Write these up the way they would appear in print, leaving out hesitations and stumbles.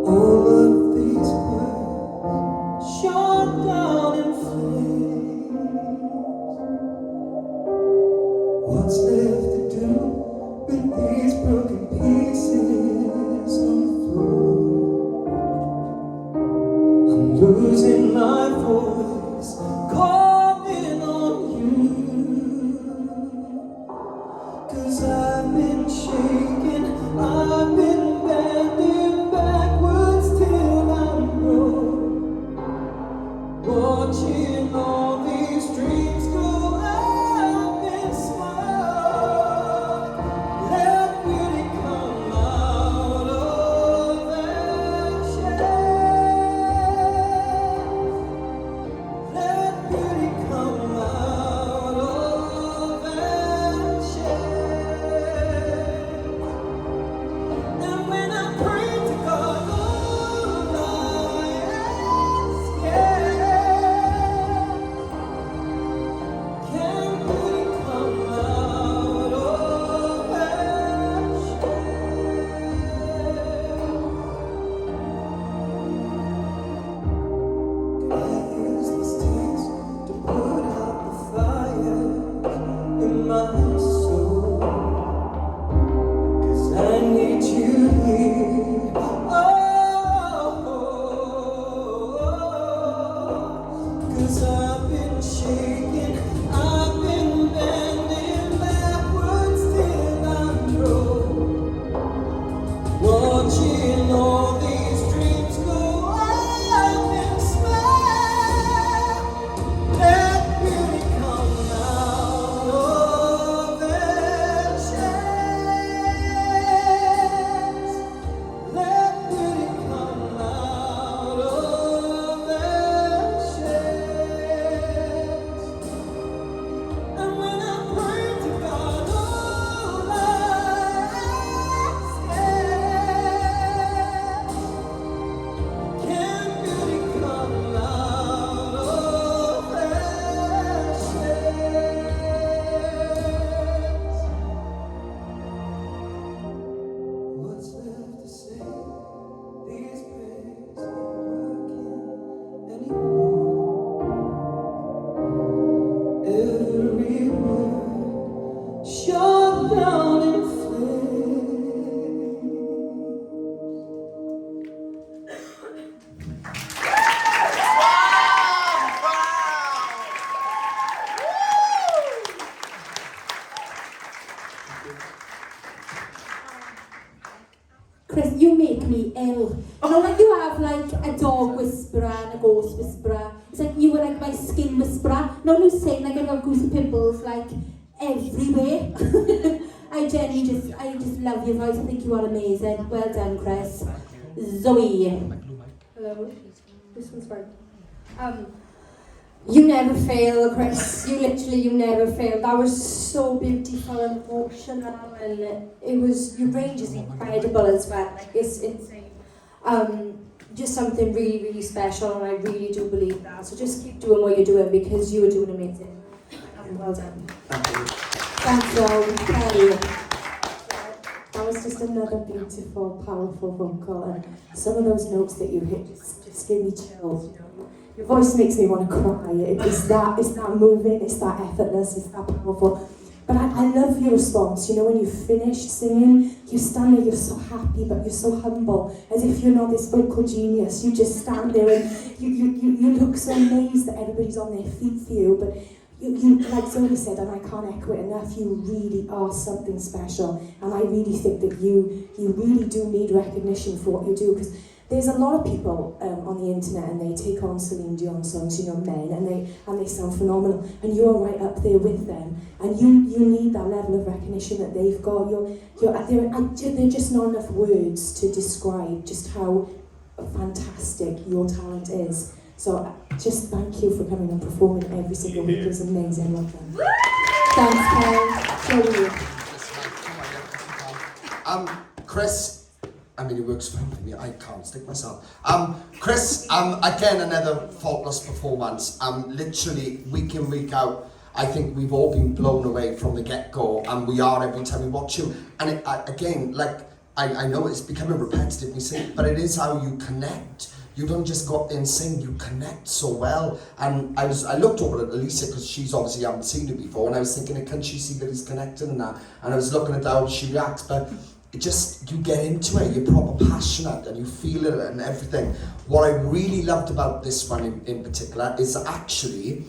All of these words shot down in flames. What's left to do with these broken pieces on the floor? I'm losing my voice, calling on you, 'cause I've been shaking, I've been bending backwards till I'm broke, watching all these dreams go up in smoke. Let beauty come out of ashes. Let beauty come out of ashes. And when I pray to God, all I ask is, can beauty come out of ashes? I use these tears to put out the fire in my soul, 'cause I need you here. Oh, 'cause I've been shaking, I've been bending backwards till I'm broke, watching all these dreams go up in smoke. Let beauty come out of ashes. Let beauty come out of ashes. And when I pray to God, all I ask is, can beauty come out of ashes? What's left to say? These prayers ain't working anymore. Every word shot down in flames. Chris, you make me ill. You know when you have like a dog whisperer and a ghost whisperer? It's like you were like my skin whisperer. No, no, saying like I got goosey pimples like everywhere. I just love your voice. I think you are amazing. Well done, Chris. Zoe. Hello. This one's fine. You never fail, Chris. You never fail. That was so beautiful and emotional, and your range is incredible as well. Like it's insane. Just something really, really special, and I really do believe that. So just keep doing what you're doing because you are doing amazing. Well done. Thanks, Zoe. Kelly. That was just another beautiful, powerful vocal, and some of those notes that you hit just gave me chills. You know, your voice makes me want to cry. It's that moving, it's that effortless, it's that powerful. But I love your response. You know, when you finish singing, you stand there, you're so happy, but you're so humble, as if you're not this vocal genius. You just stand there and you look so amazed that everybody's on their feet for you. But you, like Zoe said, and I can't echo it enough, you really are something special. And I really think that you really do need recognition for what you do, because there's a lot of people on the internet and they take on Celine Dion songs, you know, men, and they sound phenomenal, and you're right up there with them, and you need that level of recognition that they've got. There are just not enough words to describe just how fantastic your talent is. So just thank you for coming and performing every single week. It was amazing. Love them. Thanks, Karen. Chris, I mean, it works fine for me. I can't stick myself. Chris, again, another faultless performance. Literally, week in, week out. I think we've all been blown away from the get-go, and we are every time we watch you. And again, like, I know it's becoming repetitive, we say, but it is how you connect. You don't just go up there and sing, you connect so well. And I looked over at Alicia, because she's obviously haven't seen it before, and I was thinking, can she see that he's connected and that? And I was looking at how she reacts, but it just, you get into it, you're proper passionate, and you feel it and everything. What I really loved about this one in particular is actually,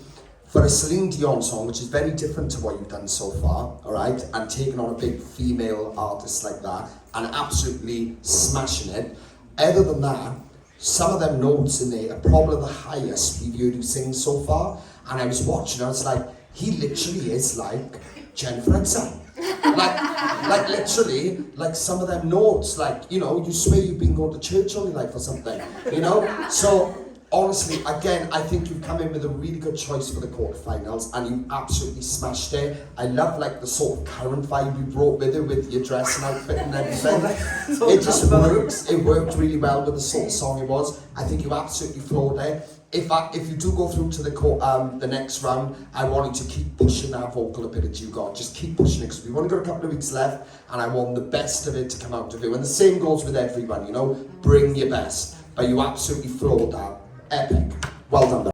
for a Celine Dion song, which is very different to what you've done so far, all right, and taking on a big female artist like that, and absolutely smashing it, other than that, some of them notes in there are probably the highest we've heard you sing so far. And I was watching, I was like, he literally is like Jennifer Hudson. like literally, like some of them notes, like, you know, you swear you've been going to church all your life or something, you know? So, honestly, again, I think you've come in with a really good choice for the quarterfinals, and you absolutely smashed it. I love like the sort of current vibe you brought with it, with your dress and outfit and everything. It just works. It worked really well with the sort of song it was. I think you absolutely floored it. If you do go through to the next round, I want you to keep pushing that vocal ability you got. Just keep pushing it, because we've only got a couple of weeks left, and I want the best of it to come out of you. And the same goes with everyone, you know. Bring your best. But you absolutely floored that. Epic. Well done,